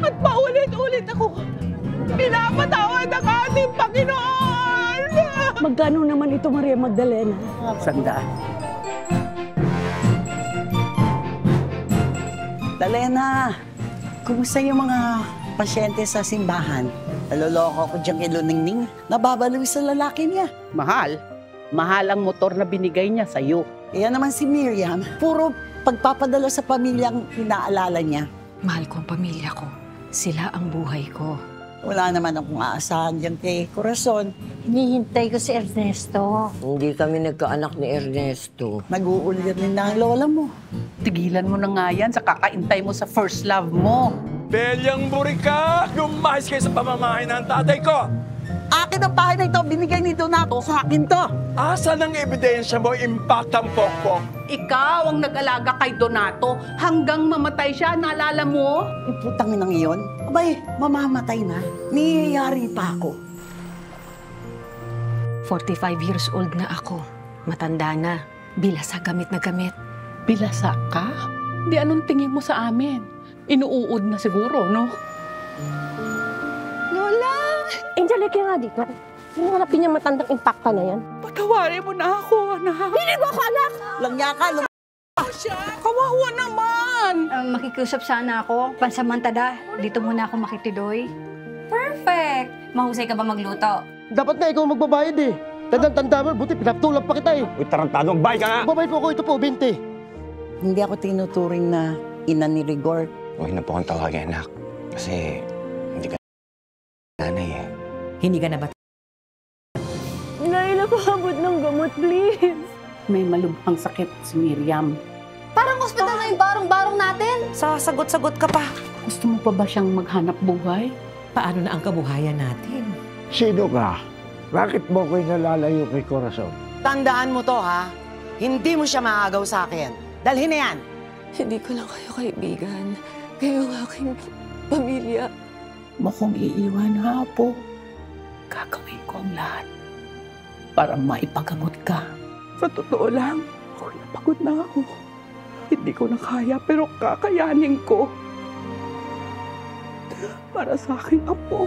At paulit-ulit ako pinapatawad ang ating Panginoon! Magkano naman ito, Maria Magdalena? 100. Dalena, kumusta yung mga pasyente sa simbahan? Naloloko ko dyan kay Luningning. Nababaliw sa lalaki niya. Mahal. Mahal ang motor na binigay niya sa'yo. Iyan naman si Miriam. Puro pagpapadala sa pamilyang inaalala niya. Mahal ko ang pamilya ko. Sila ang buhay ko. Wala naman akong aasahan dyan kay Corazon. Hinihintay ko si Ernesto. Hindi kami nagkaanak ni Ernesto. Nag-uulit din na ang lola mo. Tigilan mo na nga yan sa kakaintay mo sa first love mo. Belyang Burika! Lumahis kayo sa pamamahay ng tatay ko! Akin ang bahay na ito, binigay ni Donato, sa akin to. Asa ng ebidensya mo, impact ang pokpok? Ikaw ang nag-alaga kay Donato hanggang mamatay siya, naalala mo? Yung putang inang iyon, abay, mamamatay na. Niyayari pa ako. 45 years old na ako. Matanda na. Bilasa gamit na gamit. Bilasa ka? Di anong tingin mo sa amin? Inuuod na siguro, no? Lola! Angelica nga dito. Yung harapin niya matandang impacta na yan. Patawarin mo na ako, anak. Hindi mo ako, anak! Langya ka, Siya, kawawa naman. Makikiusap sana ako. Pansamantala, dito muna ako makitidoy. Perfect! Mahusay ka ba magluto? Dapat nga ikaw magbabayad eh. Tandang-tanda mo, buti pinaptulog pa kita eh. Uy, tarantado, magbayad ka nga! Magbabayad po ako, ito po, 20. Hindi ako tinuturing na ina ni Rigor. Huwag na po akong tawagin, anak. Kasi hindi ka nanay eh. Hindi ka na ba? Naila, paabot ng gamot, please. May malubhang sakit si Miriam. Parang hospital na yung barong-barong natin. Sasagot-sagot ka pa. Gusto mo pa ba siyang maghanap buhay? Paano na ang kabuhayan natin? Sino ka? Bakit mo ko inalalayo kay Corazon? Tandaan mo to, ha? Hindi mo siya maagaw sa akin. Dalhin na yan. Hindi ko lang kayo kaibigan. Kayo ang aking pamilya. Mo kong iiwan, Apo. Gagawin ko ang lahat para maipagamot ka. Sa totoo lang, pagod na ako. Hindi ko na kaya, pero kakayanin ko. Para sa aking apo.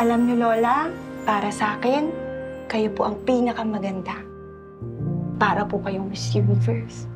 Alam niyo, Lola, para sa akin, kayo po ang pinakamaganda. Para po kayong Miss Universe.